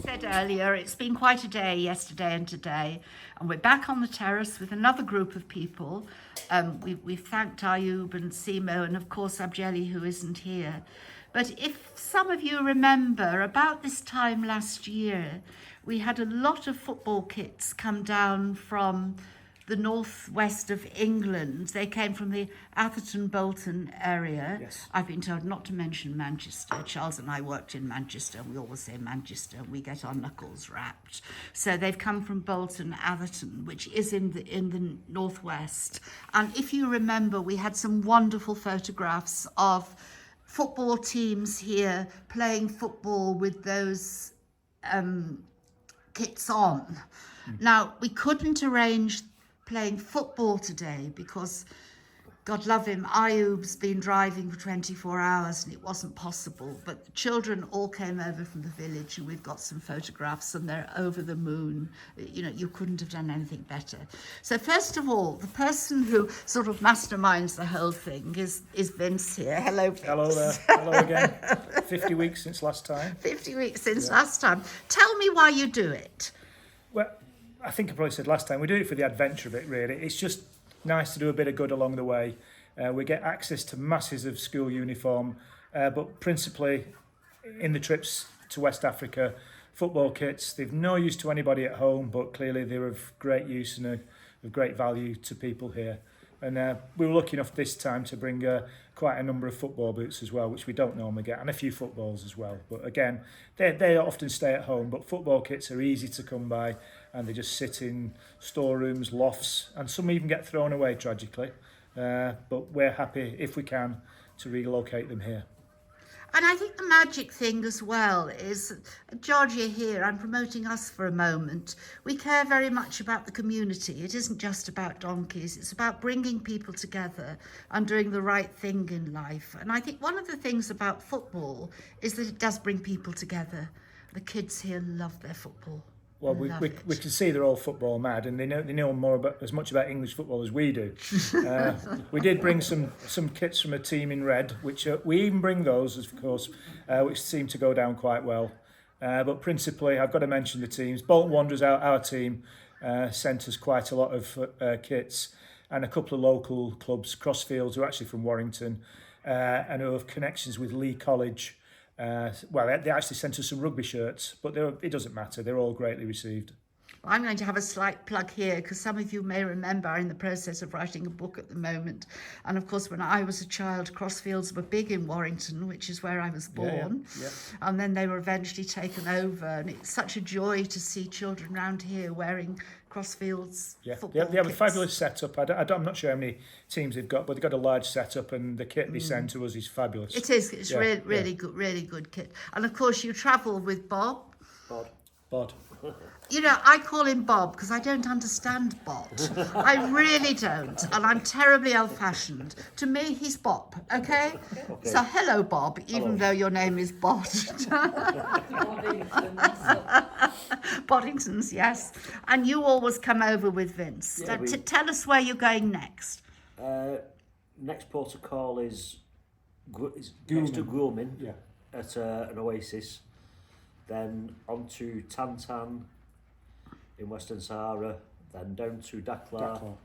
Said earlier, it's been quite a day yesterday and today, and we're back on the terrace with another group of people. We've thanked Ayub and Simo and of course Abjeli, who isn't here. But if some of you remember, about this time last year, we had a lot of football kits come down from the northwest of England. They came from the Atherton Bolton area. Yes. I've been told not to mention Manchester. Charles and I worked in Manchester. We always say Manchester. We get our knuckles wrapped. So they've come from Bolton, Atherton, which is in the northwest. And if you remember, we had some wonderful photographs of football teams here playing football with those kits on. Now, we couldn't arrange playing football today because, God love him, Ayub's been driving for 24 hours and it wasn't possible. But the children all came over from the village and we've got some photographs and they're over the moon. You know, you couldn't have done anything better. So first of all, the person who sort of masterminds the whole thing is Vince here. Hello, Vince. Hello there. Hello again. 50 weeks since last time. 50 weeks since last time. Tell me why you do it. Well, I think I probably said last time, we do it for the adventure of it, really. It's just nice to do a bit of good along the way. We get access to masses of school uniform, but principally in the trips to West Africa, football kits. They've no use to anybody at home, but clearly they're of great use and of great value to people here. And we were lucky enough this time to bring quite a number of football boots as well, which we don't normally get, and a few footballs as well. But again, they often stay at home, but football kits are easy to come by, and they just sit in storerooms, lofts, and some even get thrown away, tragically. But we're happy, if we can, to relocate them here. And I think the magic thing as well is, Georgia here, I'm promoting us for a moment. We care very much about the community. It isn't just about donkeys. It's about bringing people together and doing the right thing in life. And I think one of the things about football is that it does bring people together. The kids here love their football. Well, we can see they're all football mad, and they know more about as much about English football as we do. We did bring some kits from a team in red, which we even bring those, of course, which seem to go down quite well. But principally, I've got to mention the teams. Bolton Wanderers, our team, sent us quite a lot of kits, and a couple of local clubs, Crossfields, who are actually from Warrington, and who have connections with Lee College. Well, they actually sent us some rugby shirts, but it doesn't matter. They're all greatly received. Well, I'm going to have a slight plug here because some of you may remember I'm in the process of writing a book at the moment. And of course, when I was a child, Crossfields were big in Warrington, which is where I was born. Yeah. And then they were eventually taken over. And it's such a joy to see children around here wearing Crossfields football They have a kits. fabulous setup. I'm not sure how many teams they've got, but they've got a large setup, and the kit they send to us is fabulous. It is. It's really good kit. And of course, you travel with Bob. Bod. You know, I call him Bob because I don't understand bot. I really don't. And I'm terribly old-fashioned. To me, he's Bob, okay? So hello, Bob, even though your name is Bot. Boddingtons, yes. And you always come over with Vince. Yeah, Tell us where you're going next. Next port of call is Goulman. next to Goulman Yeah. at an oasis. Then on to Tantan in Western Sahara. Then down to Dakar.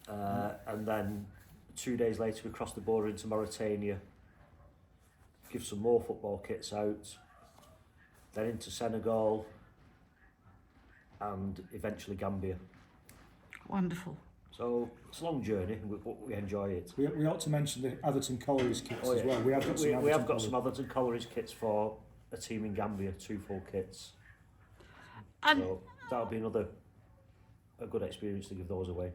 And then 2 days later we cross the border into Mauritania. Give some more football kits out. Then into Senegal. And eventually Gambia. Wonderful. So it's a long journey, but we enjoy it. We ought to mention the Atherton Collieries kits as well. We have got some Atherton Collieries kits for a team in Gambia, 2 full kits. And So that'll be a good experience to give those away.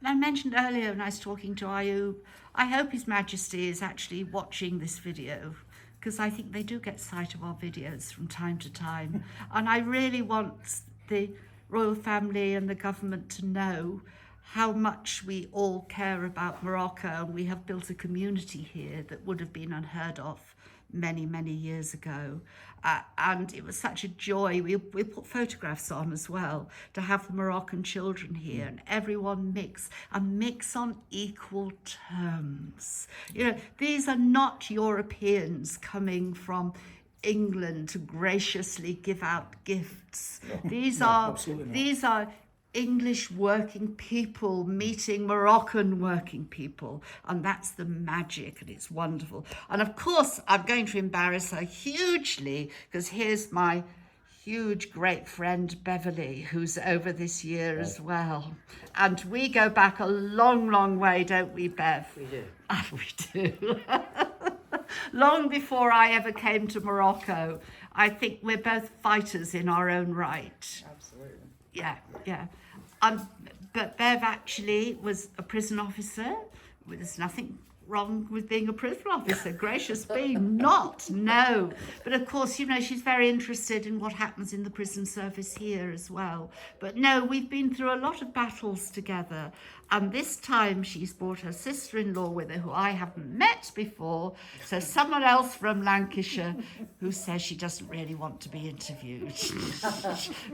I mentioned earlier when I was talking to Ayub, I hope His Majesty is actually watching this video, because I think they do get sight of our videos from time to time. And I really want the royal family and the government to know how much we all care about Morocco, and we have built a community here that would have been unheard of many, many years ago. And it was such a joy. We put photographs on as well to have the Moroccan children here and everyone mix on equal terms. You know, these are not Europeans coming from England to graciously give out gifts. These are English working people meeting Moroccan working people, and that's the magic, and it's wonderful. And of course I'm going to embarrass her hugely, because here's my huge great friend Beverly, who's over this year as well, and we go back a long way, don't we, Bev? We do. We do. Long before I ever came to Morocco. I think we're both fighters in our own right. Absolutely. Yeah. But Bev actually was a prison officer. There's nothing wrong with being a prison officer, gracious be, no. But of course, you know, she's very interested in what happens in the prison service here as well. But no, we've been through a lot of battles together. And this time she's brought her sister-in-law with her, who I haven't met before. So someone else from Lancashire who says she doesn't really want to be interviewed.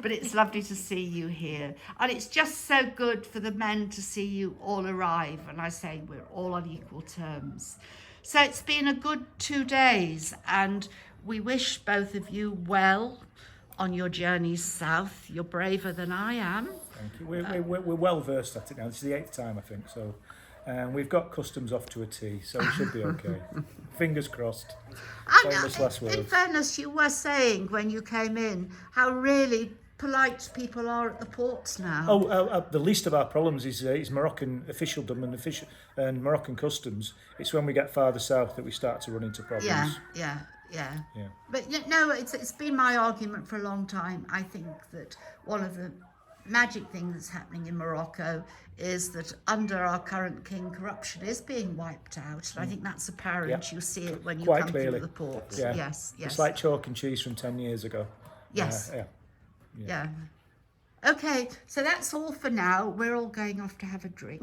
But it's lovely to see you here. And it's just so good for the men to see you all arrive. And I say we're all on equal terms. So it's been a good 2 days, and we wish both of you well on your journeys south. You're braver than I am. Thank you. We're well versed at it now. This is the 8th time, I think. So we've got customs off to a T, so we should be okay. Fingers crossed. Famous last In words. fairness, you were saying when you came in how really polite people are at the ports now. The least of our problems is Moroccan officialdom and Moroccan customs. It's when we get farther south that we start to run into problems. Yeah. Yeah. But no, it's been my argument for a long time. I think that one of the magic things that's happening in Morocco is that under our current king, corruption is being wiped out. And I think that's apparent. Yeah. You see it when you Quite come clearly. through the ports. Yeah. Yes. It's like chalk and cheese from 10 years ago. Yes. Yeah. Okay, so that's all for now. We're all going off to have a drink.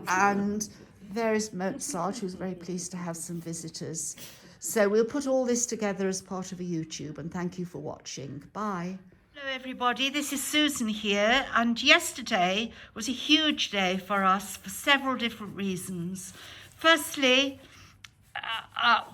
And there is Mozart, who's very pleased to have some visitors. So we'll put all this together as part of a YouTube, and thank you for watching. Bye. Hello everybody, this is Susan here, and yesterday was a huge day for us for several different reasons. Firstly,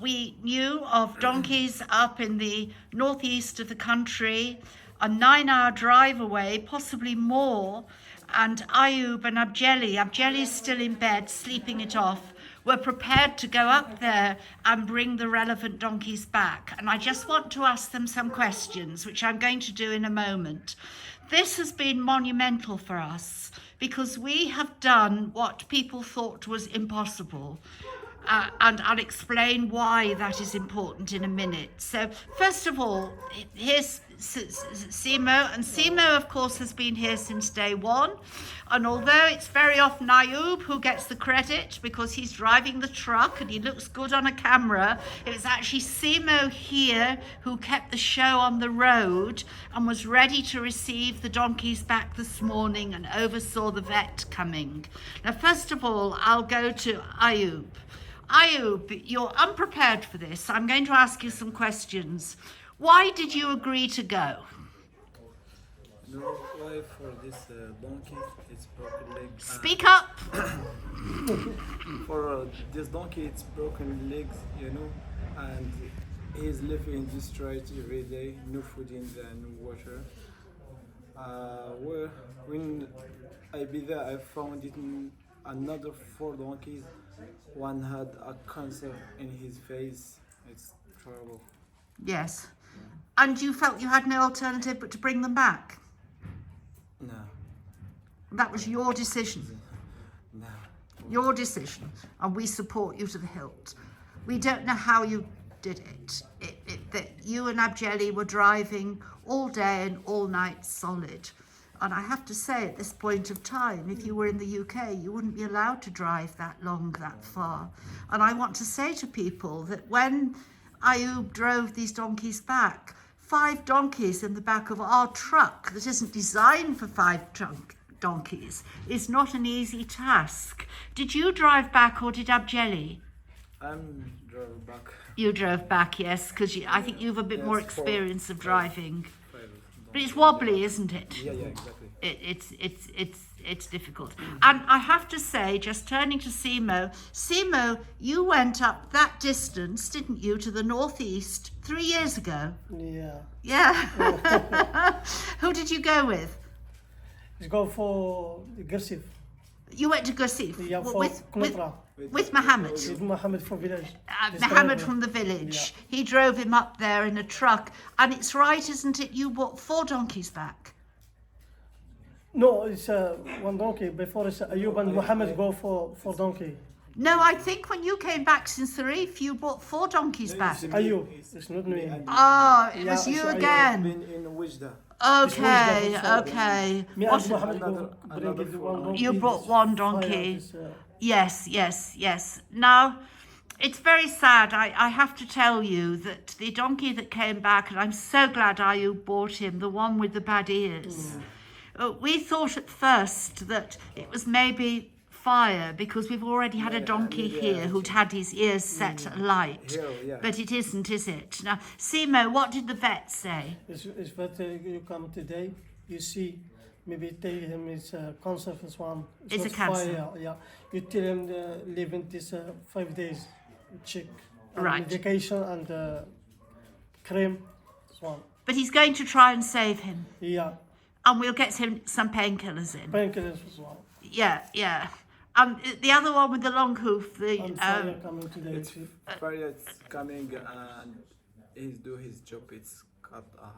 we knew of donkeys up in the northeast of the country, a 9-hour drive away, possibly more, and Ayub and Abjeli is still in bed, sleeping it off, were prepared to go up there and bring the relevant donkeys back. And I just want to ask them some questions, which I'm going to do in a moment. This has been monumental for us because we have done what people thought was impossible. And I'll explain why that is important in a minute. So first of all, here's Simo, and Simo of course has been here since day one, and although it's very often Ayub who gets the credit because he's driving the truck and he looks good on a camera, it's actually Simo here who kept the show on the road and was ready to receive the donkeys back this morning and oversaw the vet coming. Now first of all, I'll go to Ayub. Ayub, you're unprepared for this. I'm going to ask you some questions. Why did you agree to go? No, why for this donkey, it's broken leg. Speak up. For this donkey, it's broken legs, you know, and he's living in this street every day, no food and no water. When I be there, I found it another 4 donkeys. One had a cancer in his face. It's terrible. Yes. And you felt you had no alternative but to bring them back? No, That was your decision. no. Your decision. And we support you to the hilt. We don't know how you did it. That you and Abjeli were driving all day and all night solid. And I have to say, at this point of time, if you were in the UK, you wouldn't be allowed to drive that long, that far. And I want to say to people that when Ayub drove these donkeys back, 5 donkeys in the back of our truck that isn't designed for 5 donkeys is not an easy task. Did you drive back or did Abjeli? I'm drove back. You drove back, yes, because I think you've a bit more Yes, experience of driving. Five But it's wobbly, isn't it? Yeah, exactly. It's difficult. And I have to say, just turning to Simo, you went up that distance, didn't you, to the northeast 3 years ago? Yeah. Yeah. Who did you go with? Let's go for aggressive. You went to Gusif Yeah, for Knitra. with Mohammed. With Mohammed from village. His Mohammed driver. from the village. He drove him up there in a truck. And it's right, isn't it? You brought 4 donkeys back. No, it's one donkey. Before it's Ayub and Mohammed go for donkey. No, I think when you came back since Sarif, you brought 4 donkeys back. Ayub, it's not me. Oh, it Yeah, was you so I- again. Been in Wijda. Okay, This was okay. Me What- and Mohammed go Another bring it four. one donkey. You brought This one fire, donkey. this, Yes. Now, it's very sad. I have to tell you that the donkey that came back, and I'm so glad Ayub bought him, the one with the bad ears. We thought at first that it was maybe fire because we've already had a donkey here who'd had his ears set alight. Here, yeah. But it isn't, is it? Now, Simo, what did the vet say? It's better you come today. You see, maybe tell him it's cancer this one. It's a not cancer. fire, yeah. You tell him live in this 5 days. Check. Right. Medication and cream. This one. But he's going to try and save him. Yeah. And we'll get him some painkillers in. Painkillers as well. Yeah. The other one with the long hoof, the And fire coming today. It's Faryad's coming and he's do his job. It's cut a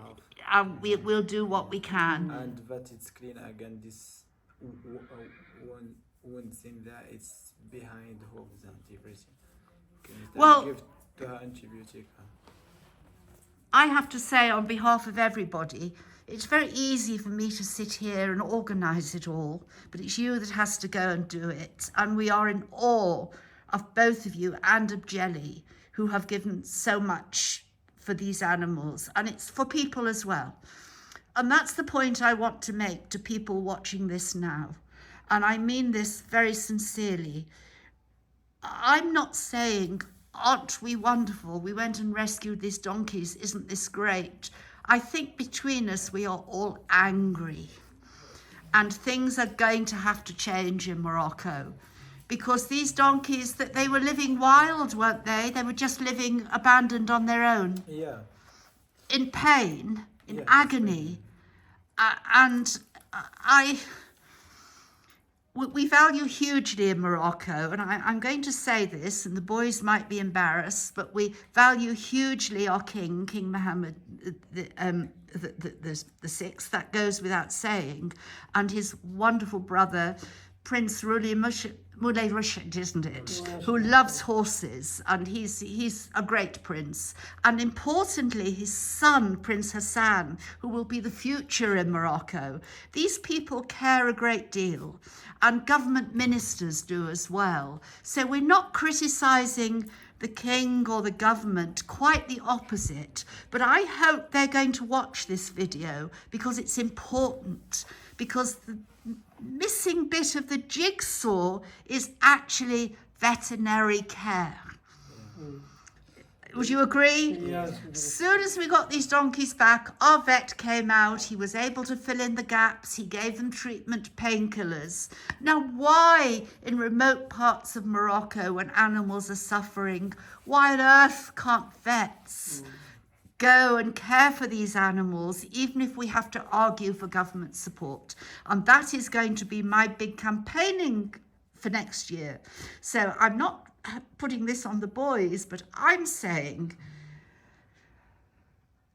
half. we'll do what we can. And that it's clean again. This one wounds in there. It's behind hooves and everything. Can you Well- give to her antibiotic? I have to say, on behalf of everybody, it's very easy for me to sit here and organise it all, but it's you that has to go and do it. And we are in awe of both of you and of Jelly, who have given so much for these animals, and it's for people as well. And that's the point I want to make to people watching this now. And I mean this very sincerely. I'm not saying, aren't we wonderful? We went and rescued these donkeys. Isn't this great? I think between us, we are all angry. And things are going to have to change in Morocco. Because these donkeys, that they were living wild, weren't they? They were just living abandoned on their own, Yeah. in pain, in Yeah. agony. We value hugely in Morocco, and I'm going to say this, and the boys might be embarrassed, but we value hugely our king, King Mohammed the Sixth. That goes without saying, and his wonderful brother, Prince Moulay Rashid, isn't it? Who loves horses, and he's a great prince. And importantly, his son, Prince Hassan, who will be the future in Morocco. These people care a great deal, and government ministers do as well. So we're not criticising the king or the government, quite the opposite. But I hope they're going to watch this video because it's important, because the missing bit of the jigsaw is actually veterinary care. Would you agree? Yes. As soon as we got these donkeys back, our vet came out. He was able to fill in the gaps. He gave them treatment, painkillers. Now, why in remote parts of Morocco, when animals are suffering, why on earth can't vets go and care for these animals, even if we have to argue for government support? And that is going to be my big campaigning for next year. So I'm not putting this on the boys, but I'm saying,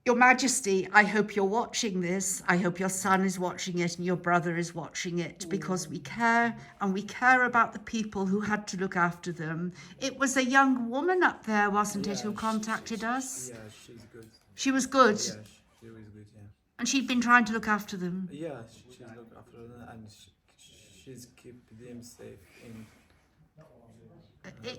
Your Majesty, I hope you're watching this. I hope your son is watching it and your brother is watching it, because we care, and we care about the people who had to look after them. It was a young woman up there, wasn't it, who contacted us? Yeah, she's good. She was good, Yeah, she was good. Yeah. and she'd been trying to look after them. Yeah, she's look after them and she's keep them safe in.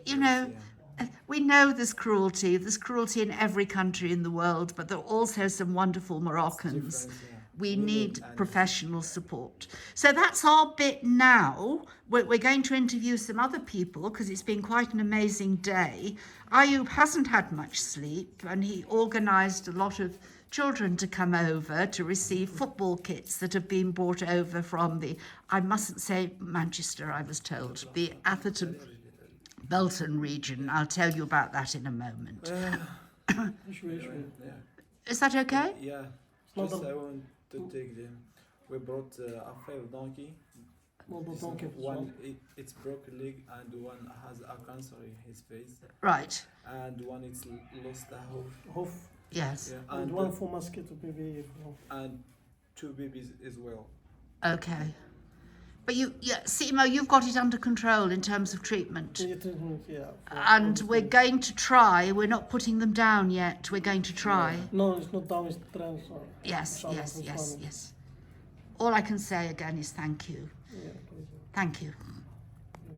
You know, Yeah. we know there's cruelty in every country in the world, but there are also some wonderful Moroccans. Different, yeah. We We need need professional support. So that's our bit now. We're going to interview some other people because it's been quite an amazing day. Ayub hasn't had much sleep and he organised a lot of children to come over to receive football kits that have been brought over from the, I mustn't say Manchester, I was told, the Atherton Belton region. I'll tell you about that in a moment. Yeah. Is that okay? Yeah. not Just a- I want to take them. We brought a fair donkey. No, the donkey. One it's broken leg and one has a cancer in his face Right. and one it's lost a hoof. Hoof. Yes. Yeah, And one for mosquito baby. and two babies as well. Okay. But Simo, you've got it under control in terms of treatment. Treatment, yeah. And we're going to try, we're not putting them down yet, we're going to try. No, it's not down, it's trans. Yes, Inshallah, yes, yes, inshallah. yes. All I can say again is thank you. Yeah, please. Thank you.